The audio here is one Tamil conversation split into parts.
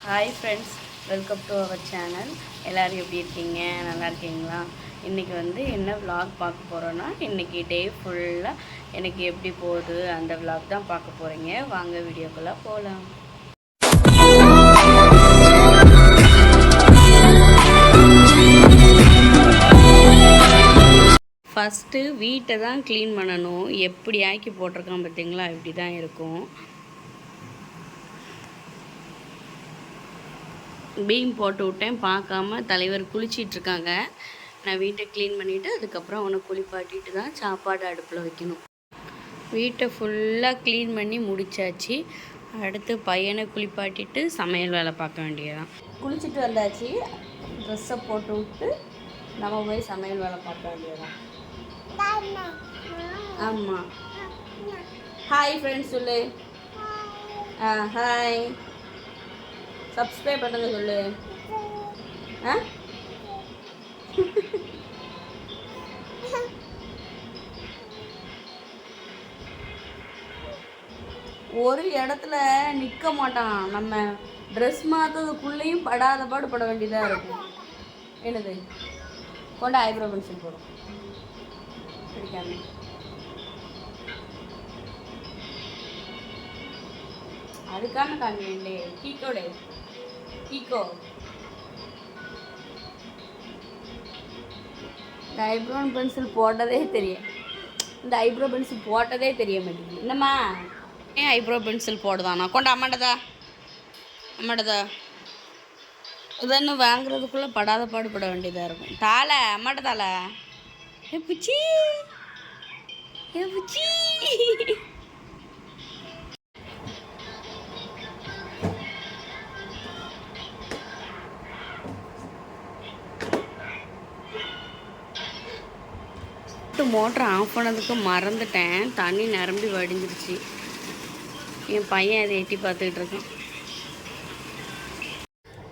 Hi friends, welcome to our channel. எல்லோரும் எப்படி இருக்கீங்க? நல்லா இருக்கீங்களா? இன்றைக்கி என்ன விலாக் பார்க்க போகிறோன்னா, இன்றைக்கி டே ஃபுல்லாக எனக்கு எப்படி போகுது அந்த விலாக் தான் பார்க்க போகிறீங்க. வாங்க வீடியோக்குள்ளே போகலாம். ஃபஸ்ட்டு வீட்டை தான் க்ளீன் பண்ணணும். எப்படி ஆக்கி போட்டிருக்கான் பார்த்தீங்களா? இப்படி தான் இருக்கும். பீம் போட்டு விட்டேன், பார்க்காம தலைவர் குளிச்சிட்ருக்காங்க. நான் வீட்டை க்ளீன் பண்ணிவிட்டு அதுக்கப்புறம் அவனை குளிப்பாட்டிட்டு தான் சாப்பாடு அடுப்பில் வைக்கணும். வீட்டை ஃபுல்லாக க்ளீன் பண்ணி முடித்தாச்சு. அடுத்து பையனை குளிப்பாட்டிட்டு சமையல் வேலை பார்க்க வேண்டியதான். குளிச்சுட்டு வந்தாச்சு, ட்ரெஸ்ஸை போட்டு விட்டு நம்ம போய் சமையல் வேலை பார்க்க வேண்டியதான். ஆமாம். ஹாய் ஃப்ரெண்ட்ஸ் சொல்லு. ஹாய். சப்ஸ்கிரைப் பண்ணுங்க சொல்லு. ஒரு இடத்துல நிற்க மாட்டான். நம்ம ட்ரெஸ் மாற்றதுக்குள்ளேயும் படாத பாடு பட வேண்டியதாக இருக்கும். என்னது கொண்ட ஐப்ரோ பென்சில் போடும் பிடிக்காம. அதுக்கான காமியண்டே கீக்கோடே கீக்கோ. இந்த ஐப்ரோ பென்சில் போட்டதே தெரியும். இந்த ஐப்ரோ பென்சில் போட்டதே தெரிய மாட்டேங்குது. என்னம்மா ஏன் ஐப்ரோ பென்சில் போடுதானா? கொண்ட அம்மாட்டதா இதன்னு வாங்குறதுக்குள்ளே படாத பாடுபட வேண்டியதாக இருக்கும். தாலை அம்மாட்ட தாலை எப்பிச்சி எப்பிச்சி. மோட்டரை ஆஃப் பண்ணதுக்கு மறந்துட்டேன். தண்ணி நிரம்பி வடிஞ்சிருச்சு. என் பையன் அதை எட்டி பார்த்துக்கிட்டு இருக்கான்.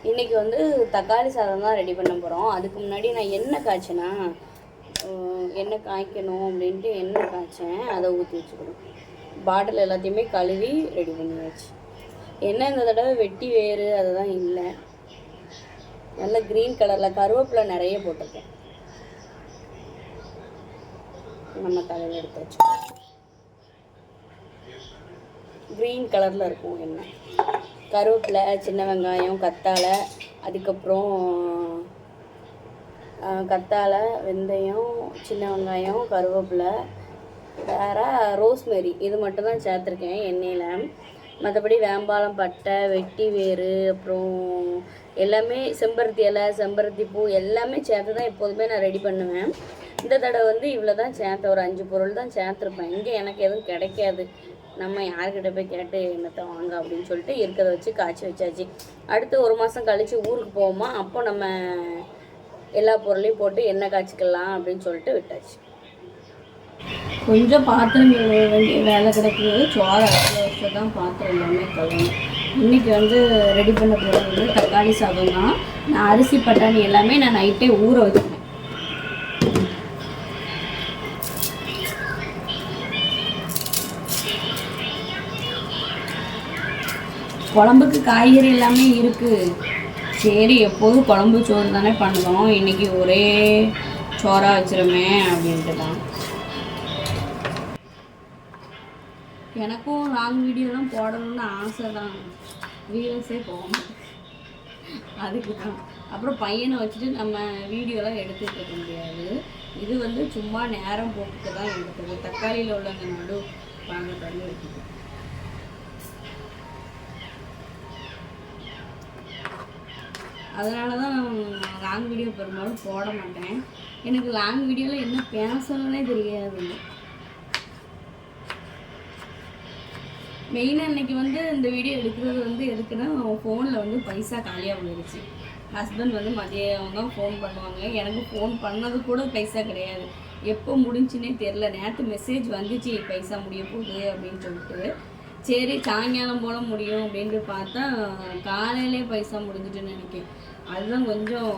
இன்றைக்கி தக்காளி சாதம் தான் ரெடி பண்ண போகிறோம். அதுக்கு முன்னாடி நான் எண்ணெய் காய்ச்சினா எண்ணெய் காய்க்கணும் அப்படின்ட்டு எண்ணெய் காய்ச்சேன். அதை ஊற்றி வச்சுக்கணும். பாட்டில் எல்லாத்தையுமே கழுவி ரெடி பண்ணியாச்சு. எண்ணெய் இந்த தடவை வெட்டி வேறு அதுதான் இல்லை. நல்ல க்ரீன் கலரில் கருவேப்பிலை நிறைய போட்டிருக்கேன். நம்ம தலையில் எடுத்து வச்சுக்கோம். க்ரீன் கலரில் இருக்கும் எண்ணெய். கருவேப்பிலை, சின்ன வெங்காயம், கத்தாழை, அதுக்கப்புறம் கத்தாழை, வெந்தயம், சின்ன வெங்காயம், கருவேப்பிலை, வேறு ரோஸ்மெரி இது மட்டும்தான் சேர்த்துருக்கேன் எண்ணெயில். மற்றபடி வேம்பாலம், பட்டை, வெட்டி வேறு, அப்புறம் எல்லாமே செம்பருத்தி இலை, செம்பருத்தி பூ எல்லாமே சேர்த்து தான் எப்போதுமே நான் ரெடி பண்ணுவேன். இந்த தடவை இவ்வளோ தான் சேர்த்தேன். ஒரு 5 பொருள் தான் சேர்த்துருப்பேன். இங்கே எனக்கு எதுவும் கிடைக்காது. நம்ம யார்கிட்ட போய் கேட்டு என்னத்தை வாங்க அப்படின்னு சொல்லிட்டு இருக்கிறத வச்சு காய்ச்சி வச்சாச்சு. அடுத்து 1 மாதம் கழித்து ஊருக்கு போவோமா, அப்போ நம்ம எல்லா பொருளையும் போட்டு எண்ணெய் காய்ச்சிக்கலாம் அப்படின்னு சொல்லிட்டு விட்டாச்சு. கொஞ்சம் பாத்திரம் வேண்டிய வேலை கிடக்குது. சோறு அடுத்த வருஷம் தான் பாத்திரம் எல்லாமே கழுவணும். இன்றைக்கி ரெடி பண்ண போகிறது தக்காளி சாதம் தான். நான் அரிசி பட்டாணி எல்லாமே நான் நைட்டே ஊற வச்சுருக்கேன். குழம்புக்கு காய்கறி எல்லாமே இருக்குது. சரி, எப்போதும் குழம்பு சோறு தானே பண்ணுறோம், இன்றைக்கி ஒரே சோறாக வச்சிருமே அப்படின்ட்டு தான். எனக்கும் லாங் வீடியோலாம் போடணும்னு ஆசை தான். வியூஸே போகணும் அதுக்கு தான். அப்புறம் பையனை வச்சுட்டு நம்ம வீடியோலாம் எடுத்துகிட்டு இருக்க முடியாது. இது சும்மா நேரம் போட்டுட்டு தான் எடுக்குது. தக்காளியில் உள்ள அந்த நடு வாங்க தள்ளி எடுத்துக்கு. அதனால தான் நான் லாங் வீடியோ பெரும்பாலும் போட மாட்டேன். எனக்கு லாங் வீடியோவில் என்ன பேசணுன்னே தெரியாது. மெயினாக இன்றைக்கி இந்த வீடியோ எடுக்கிறது எதுக்குன்னா, ஃபோனில் பைசா காலியாக போயிடுச்சு. ஹஸ்பண்ட் மதியம் தான் ஃபோன் பண்ணுவாங்க. எனக்கு ஃபோன் பண்ணது கூட பைசா கிடையாது. எப்போ முடிஞ்சுன்னே தெரில. நேற்று மெசேஜ் வந்துச்சு பைசா முடிய போகுது அப்படின்னு சொல்லிட்டு. சரி சாயங்காலம் போல் முடியும் அப்படின்ட்டு பார்த்தா காலையிலே பைசா முடிஞ்சிட்டுன்னு நினைக்கிறேன். அதுதான் கொஞ்சம்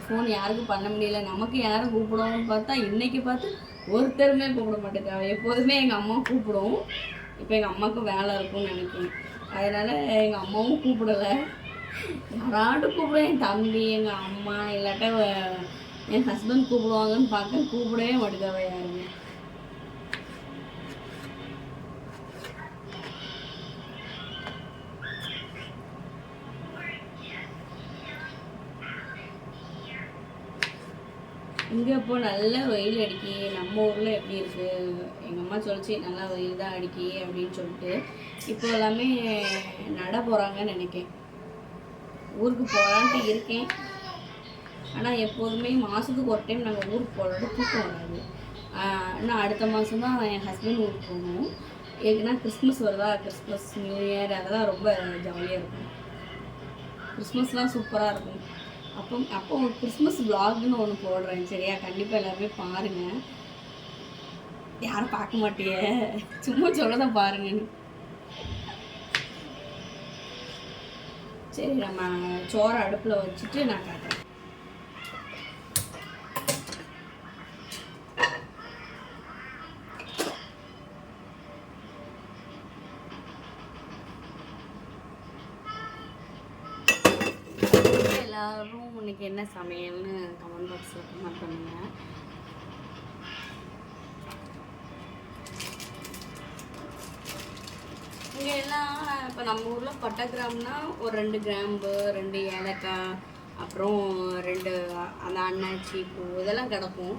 ஃபோன் யாருக்கும் பண்ண முடியல. நமக்கு யாரும் கூப்பிடுவோம்னு பார்த்தா இன்றைக்கி பார்த்து ஒருத்தருமே கூப்பிட மாட்டேங்கிறாங்க. எப்போதுமே எங்கள் அம்மா கூப்பிடுவோம். இப்போ எங்கள் அம்மாவுக்கு வேலை இருக்கும்னு நினைக்கிறேன். அதனால் எங்கள் அம்மாவும் கூப்பிடலை. யாராட்டு கூப்பிடுவேன், என் தம்பி, எங்கள் அம்மா, இல்லாட்ட என் ஹஸ்பண்ட் கூப்பிடுவாங்கன்னு பார்க்க கூப்பிடவே மாட்டேங்காவ யாருமே. இங்கே இப்போ நல்ல வெயில் அடிக்கி. நம்ம ஊரில் எப்படி இருக்குது, எங்கள் அம்மா சொல்லிச்சு நல்லா வெயில் தான் அடிக்கி அப்படின்னு சொல்லிட்டு. இப்போ எல்லாமே நட போகிறாங்கன்னு நினைக்கேன். ஊருக்கு போகலான்ட்டு இருக்கேன். ஆனால் எப்போதுமே மாதத்துக்கு ஒரு டைம் நாங்கள் ஊருக்கு போகிறோட தூக்கம் வராது. இன்னும் அடுத்த மாதம் தான் என் ஹஸ்பண்ட் ஊருக்கு போகணும். ஏன்னா கிறிஸ்மஸ் வருதா, கிறிஸ்மஸ் நியூ இயர் அதெல்லாம் ரொம்ப ஜாலியாக இருக்கும். கிறிஸ்மஸ்லாம் சூப்பராக இருக்கும். அப்போ கிறிஸ்மஸ் விலாக்னு ஒன்று போடுறேன், சரியா? கண்டிப்பாக எல்லாருமே பாருங்கள். யாரும் பார்க்க மாட்டியே, சும்மா சொல்லதான் பாருங்கன்னு. சரி, நம்ம சோறை அடுப்பில் வச்சுட்டு நான் காட்டுறேன். எல்லாரும் இன்னைக்கு என்ன சமையல்னு கமெண்ட் பாக்ஸில் கமெண்ட் பண்ணுங்கள். இங்கே எல்லாம் இப்போ நம்ம ஊரில் பட்டை கிராம்னா ஒரு 2 கிராம்பு, 2 ஏலக்காய், அப்புறம் 2 அந்த அன்னாச்சி பூ இதெல்லாம் கிடக்கும்.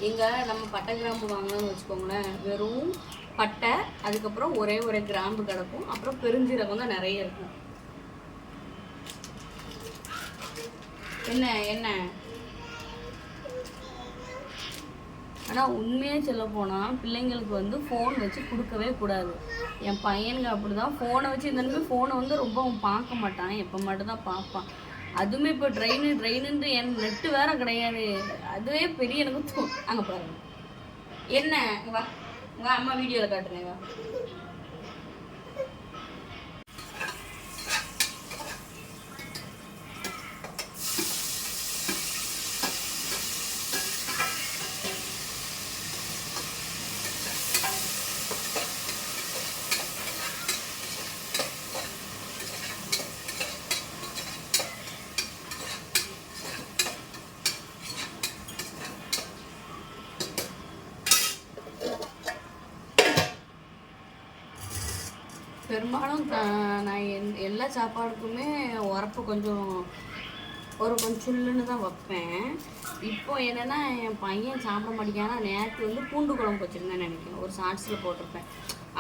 இங்கே நம்ம பட்டை கிராம்பு வாங்கலாம்னு வச்சுக்கோங்களேன், வெறும் பட்டை, அதுக்கப்புறம் ஒரே கிராம்பு கிடக்கும், அப்புறம் பெருஞ்சீரகம் தான் நிறைய இருக்கும். என்ன ஆனால் உண்மையாக சொல்ல போனால் பிள்ளைங்களுக்கு வந்து ஃபோன் வச்சு கொடுக்கவே கூடாது. என் பையனுக்கு அப்படி தான் ஃபோனை வச்சு இந்த ஃபோனை வந்து ரொம்ப அவன் பார்க்க மாட்டான், எப்போ மட்டும்தான் பார்ப்பான். அதுவுமே இப்போ ட்ரெயினுன்ட்டு என் நெட்டு வேற கிடையாது. அதுவே பெரிய எனக்கு அங்கே பாருங்க. என்ன வா வா அம்மா வீடியோவில் காட்டுறேன் வா. பெரும்பாலும் நான் எல்லா சாப்பாடுக்குமே உரப்பு கொஞ்சம் சுல்லுன்னு தான் வைப்பேன். இப்போ என்னென்னா என் பையன் சாப்பிட மாட்டேங்கானா, நேற்று வந்து பூண்டு குழம்பு வச்சுருந்தேன்னு நினைக்கிறேன், ஒரு ஷார்ட்ஸில் போட்டிருப்பேன்.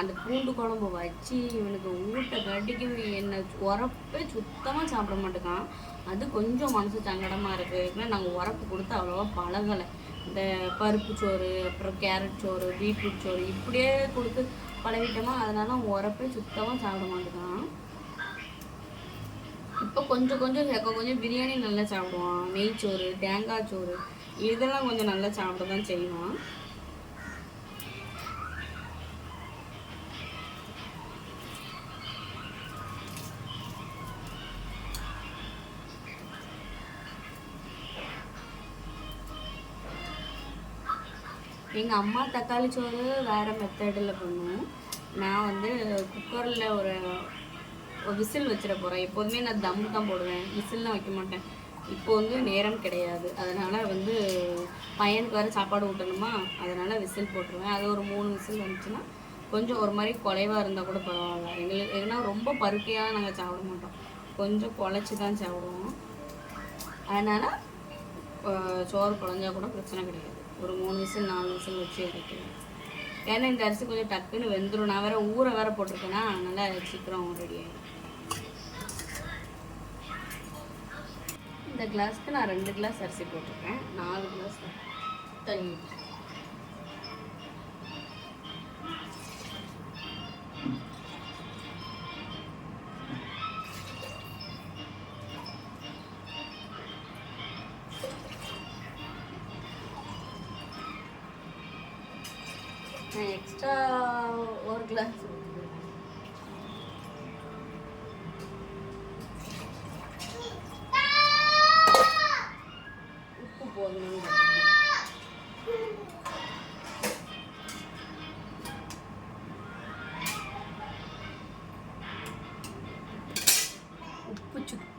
அந்த பூண்டு குழம்பு வச்சு இவனுக்கு ஊட்ட கட்டிக்கு என்னை உரப்பே சுத்தமாக சாப்பிட மாட்டேங்கான். அது கொஞ்சம் மனசு சங்கடமாக இருக்குது. ஏன்னா நாங்கள் உரப்பு கொடுத்து அவ்வளோவா பழகலை. இந்த பருப்பு சோறு, அப்புறம் கேரட் சோறு, பீட்ரூட் சோறு இப்படியே கொடுத்து பழகிட்டோமா, அதனால உரப்பே சுத்தமாக சாப்பிட மாட்டேங்கான். இப்போ கொஞ்சம் பிரியாணி நல்லா சாப்பிடுவான், நெய்ச்சோறு, தேங்காய் சோறு இதெல்லாம் கொஞ்சம் நல்லா சாப்பிட தான் செய்வான். எங்கள் அம்மா தக்காளி சோறு வேறு மெத்தடில் பண்ணுவோம். நான் வந்து குக்கரில் ஒரு விசில் வச்சிட போகிறேன். எப்போதுமே நான் தம் தான் போடுவேன், விசில்லாம் வைக்க மாட்டேன். இப்போ வந்து நேரம் கிடையாது, அதனால் வந்து பையனுக்கு வேறு சாப்பாடு ஊட்டணுமா, அதனால் விசில் போட்டுருவேன். அது ஒரு 3 விசில் வந்துச்சுன்னா கொஞ்சம் ஒரு மாதிரி குலைவாக இருந்தால் கூட பரவாயில்ல. எங்களுக்கு ஏன்னா ரொம்ப பருக்கையாக நாங்கள் சாப்பிட மாட்டோம், கொஞ்சம் குழச்சி தான் சாப்பிடுவோம். அதனால் சோறு குழஞ்சா கூட பிரச்சனை கிடையாது. ஒரு 3 விசில் 4 விசில் வச்சு இறக்குவேன். ஏன்னா இந்த அரிசி கொஞ்சம் டக்குன்னு வெந்துடும். நான் வேறு ஊற வேறு போட்டிருக்கேன்னா நல்லா சீக்கிரம் ரெடி ஆகிடும். இந்த கிளாஸ்க்கு நான் 2 கிளாஸ் அரிசி போட்டிருக்கேன், 4 கிளாஸ் தண்ணி. எக்ஸ்ட்ரா 1 கிளாஸ் உப்பு போடணும்.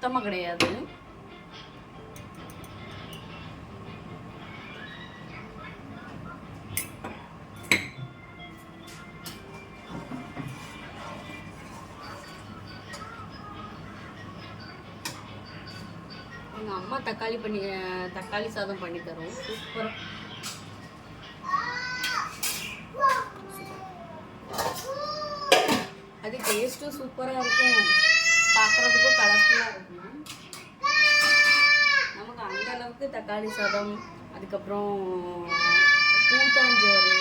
சுத்தமாக கிடையாது. எங்கள் அம்மா தக்காளி சாதம் பண்ணி தரும். சூப்பராக அது டேஸ்ட்டும் சூப்பராக இருக்கும், பார்க்குறதுக்கும் கலர்ஃபுல்லாக இருக்கும். நமக்கு அந்த அளவுக்கு தக்காளி சாதம், அதுக்கப்புறம் கூட்டாஞ்சோறு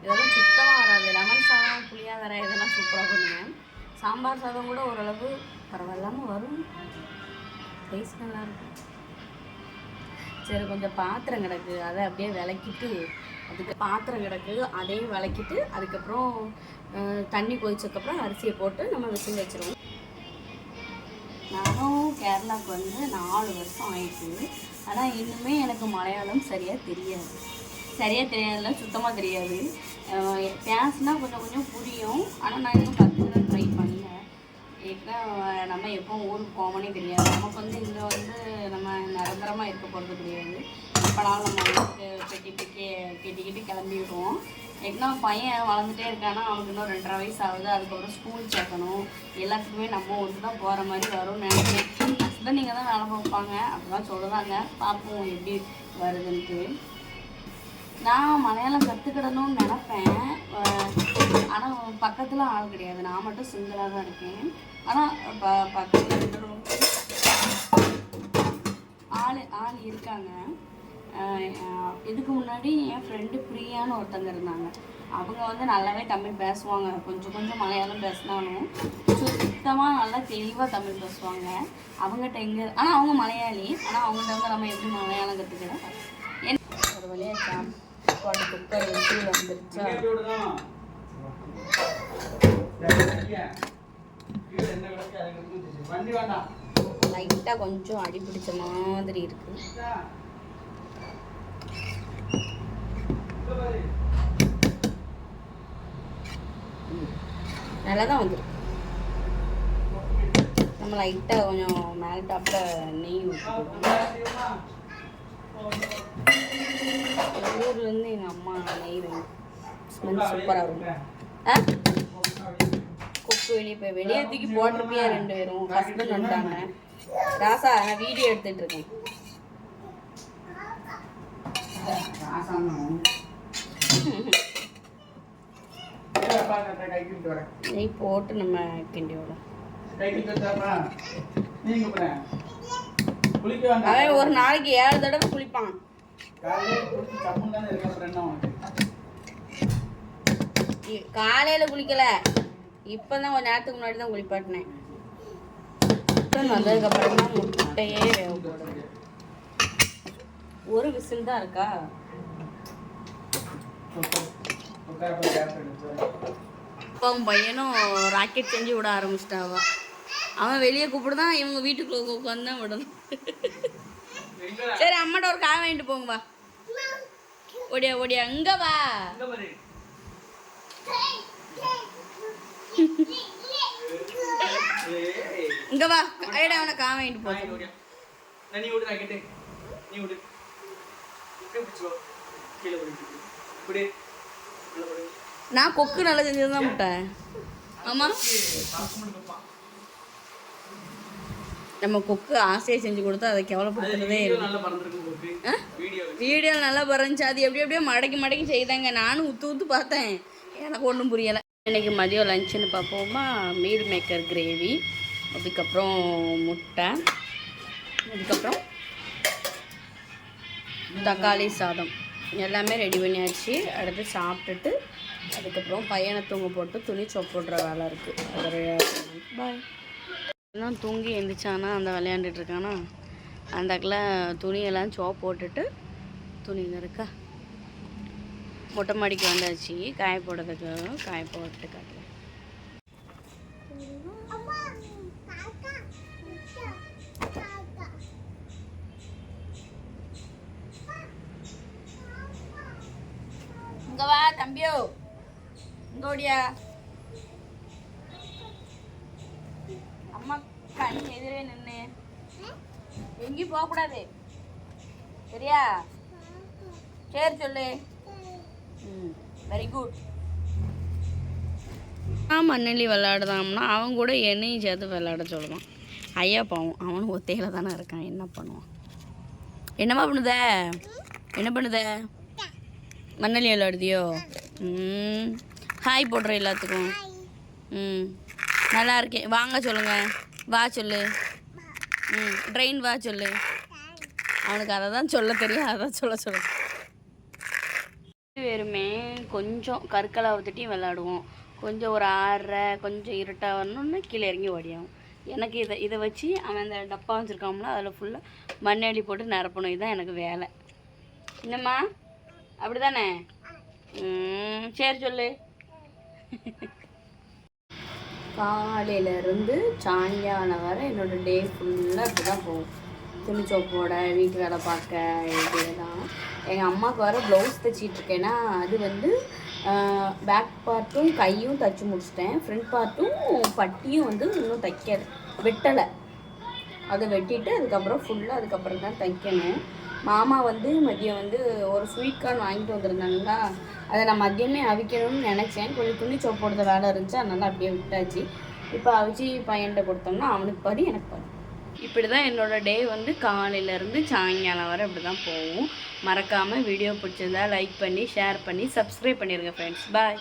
இதெல்லாம் சுத்தமாக வராது. லெமன் சாதம், புளியாதரை இதெல்லாம் சூப்பராக பண்ணுவேன். சாம்பார் சாதம் கூட ஓரளவு பரவாயில்லாமல் வரும், டேஸ்ட் நல்லாயிருக்கும். சரி, கொஞ்சம் பாத்திரம் கிடக்கு, அதை அப்படியே விளக்கிட்டு, அதுக்கு பாத்திரம் கிடக்கு அதையும் விளக்கிட்டு, அதுக்கப்புறம் தண்ணி கொதிச்சதுக்கப்புறம் அரிசியை போட்டு நம்ம விசில் வச்சுருவோம். நானும் கேரளாவுக்கு வந்து 4 வருஷம் ஆயிடுச்சு. ஆனால் இன்னுமே எனக்கு மலையாளம் சரியாக தெரியாதுல, சுத்தமாக தெரியாது. பேசுனா கொஞ்சம் கொஞ்சம் புரியும். ஆனால் நான் இன்னும் கற்றுக்க ட்ரை பண்ணல. ஏன்னா நம்ம எப்போ ஊருக்கு போவோன்னே தெரியாது. நமக்கு வந்து இங்கே வந்து நம்ம நிரந்தரமாக இருக்க போகிறது கிடையாது. எப்போனாலும் நம்ம ஊருக்கு கெட்டிக்கிட்டு கிளம்பிடுவோம். ஏன்னா பையன் வளர்ந்துட்டே இருக்கானா, அவனுக்கு இன்னும் 2.5 வயசு ஆகுது. அதுக்கப்புறம் ஸ்கூல் சேர்க்கணும். எல்லாத்துக்குமே நம்ம ஒன்று தான் போகிற மாதிரி வரும்னு நினைக்கிறேன். ஹஸ்பண்ட் நீங்கள் தான் வேலை பார்ப்பாங்க, அப்படிதான் சொல்லுவாங்க. பார்ப்போம் எப்படி வருதுன்ட்டு. நான் மலையாளம் கற்றுக்கிடணும்னு நினப்பேன். ஆனால் பக்கத்தில் ஆள் கிடையாது, நான் மட்டும் சிங்கிளாக தான் இருக்கேன். ஆனால் பக்கத்தில் ஆள் இருக்காங்க. இதுக்கு முன்னாடி என் ஃப்ரெண்டு பிரியான்னு ஒருத்தங்க இருந்தாங்க. அவங்க வந்து நல்லாவே தமிழ் பேசுவாங்க. கொஞ்சம் கொஞ்சம் மலையாளம் பேசினாலும் சுத்தமாக நல்லா தெளிவாக தமிழ் பேசுவாங்க. அவங்ககிட்ட ஆனால் அவங்க மலையாளி. ஆனால் அவங்கள்ட்ட வந்து நம்ம எப்படி மலையாளம் கற்றுக்கிறோம். ஒரு வழியாக சாப்பாடு குக்கர் வந்து வந்துருச்சா. லைட்டாக கொஞ்சம் அடி பிடிச்ச மாதிரி இருக்கு. நல்லா தான் வந்துருக்கு. நம்ம லைட்டாக கொஞ்சம் மேலே டாப்பில் நெய் ஊற்றிடுவோம். ஊர்லேருந்து எங்கள் அம்மா நெய் வேணும், ஸ்மெல் சூப்பராக இருக்கும். கொக்கு வெளியே தூக்கி போட்டிருப்பியா 2 பேரும்? ஹஸ்பண்ட் வந்துட்டாங்க. ராசா, நான் வீடியோ எடுத்துட்டு இருக்கேன். நெய் போட்டு நம்ம கிண்டி விடும். அவன் ஒரு நாளைக்கு 7 தடவை குளிப்பான். காலையில குளிக்கல, இப்பதான் கொஞ்ச நேரத்துக்கு முன்னாடி தான் குளிப்பாட்டினேன். வந்ததுக்கு அப்புறம் தான் முட்டையே வேக போடுறது. ஒரு விசில் தான் இருக்கா. அவன் பையனும் ராக்கெட் செஞ்சு விட ஆரம்பிச்சிட்டாவா. அவன் வெளியே கூப்பிடுதான், இவங்க வீட்டுக்குள்ள உட்காந்து தான் விடணும். சரி, அம்மாட்ட ஒரு காய் வாங்கிட்டு போங்க வா. ஓடியா அங்க வா. இங்க வா, ஐடா அவனை காய் வாங்கிட்டு போங்க. நான் கொக்கு நல்லா செஞ்சதுதான் முட்டேன். ஆமா, நம்ம கொக்கு ஆசையை செஞ்சு கொடுத்தா அதை கேவலப்படுத்துறதே வீடியோ நல்லா பறந்துச்சு. அது எப்படியோ மடக்கி செய்தாங்க. நானும் ஊத்து பார்த்தேன், எனக்கு ஒன்றும் புரியலை. இன்றைக்கி மதியம் லஞ்சுன்னு பார்ப்போமா, மீல் மேக்கர் கிரேவி, அதுக்கப்புறம் முட்டை, அதுக்கப்புறம் தக்காளி சாதம் எல்லாமே ரெடி பண்ணியாச்சு. அடுத்து சாப்பிட்டுட்டு அதுக்கப்புறம் பையனை தூங்க போட்டு துணி போடுற வேலை இருக்குது. அது பாய். தான் தூங்கி எழுந்திரிச்சானா அந்த விளையாண்டுட்ருக்கானா. அந்தக்கில் துணியெல்லாம் போட்டுட்டு துணி இருக்கா மொட்டை மாடிக்கு வந்தாச்சு. காய போடுறதுக்கு காய போட்டு காட்டுறேன். இங்க வா தம்பியோ, இங்க ஓடியா. அம்மா கண் எதிரே நின்று எங்கேயும் போகக்கூடாது சரியா? சரி சொல்லு. Very good. மண்ணெல்லி விளையாடுதான்னா அவன் கூட என்னையும் சேர்த்து விளையாட சொல்லுவான். ஐயா பாவம், அவனும் ஒத்தையில் தானே இருக்கான், என்ன பண்ணுவான்? என்னம்மா பண்ணுத? என்ன பண்ணுத? மண்ணெல்லி விளையாடுதியோ? ஹாய் போடுற எல்லாத்துக்கும். நல்லா இருக்கேன் வாங்க சொல்லுங்க. வா சொல்லு. ட்ரெயின் வா சொல்லு. அவனுக்கு அதை தான் சொல்ல தெரியும், அதை தான் சொல்ல வெறுமே கொஞ்சம் கற்களை ஊற்றிட்டையும் விளாடுவோம். கொஞ்சம் ஒரு 6:30 கொஞ்சம் இருட்டாக வரணும்னு கீழே இறங்கி ஓடியாகும். எனக்கு இதை வச்சு அவன் அந்த டப்பா வச்சுருக்காம்ல அதில் ஃபுல்லாக மண்ணடி போட்டு நிரப்பணும். இதுதான் எனக்கு வேலை. என்னம்மா அப்படி தானே? சரி சொல்லு. காலையிலேருந்து சாயங்காலம் வரை என்னோடய டே ஃபுல்லாக அப்படி தான் போகும். துணி சோப்போட வீட்டு வேலை பார்க்க இதே தான். எங்கள் அம்மாவுக்கு வர ப்ளவுஸ் தைச்சிட்ருக்கேன்னா அது வந்து பேக் பார்ட்டும் கையும் தைச்சி முடிச்சிட்டேன். ஃப்ரண்ட் பார்ட்டும் பட்டியும் வந்து இன்னும் வெட்டலை. அதை வெட்டிட்டு அதுக்கப்புறம் ஃபுல்லாக அதுக்கப்புறம் தான் தைக்கணும். மாமா வந்து மதியம் வந்து ஒரு ஸ்வீட் கார்ன் வாங்கிட்டு வந்திருந்தாங்களா, அதை நான் மதியமே அவிக்கணும்னு நினச்சேன். கொஞ்சம் துணி சோப்போட வேலை இருந்துச்சு, அதனால அப்படியே விட்டாச்சு. இப்போ அவிச்சு பையன்கிட்ட கொடுத்தோம்னா அவனுக்கு பாதி எனக்கு பாதி. இப்படி தான் என்னோடய டே வந்து காலையிலேருந்து சாயங்காலம் வரை இப்படி தான் போகும். மறக்காமல் வீடியோ பிடிச்சிருந்தா லைக் பண்ணி ஷேர் பண்ணி சப்ஸ்கிரைப் பண்ணிடுங்க ஃப்ரெண்ட்ஸ். பாய்.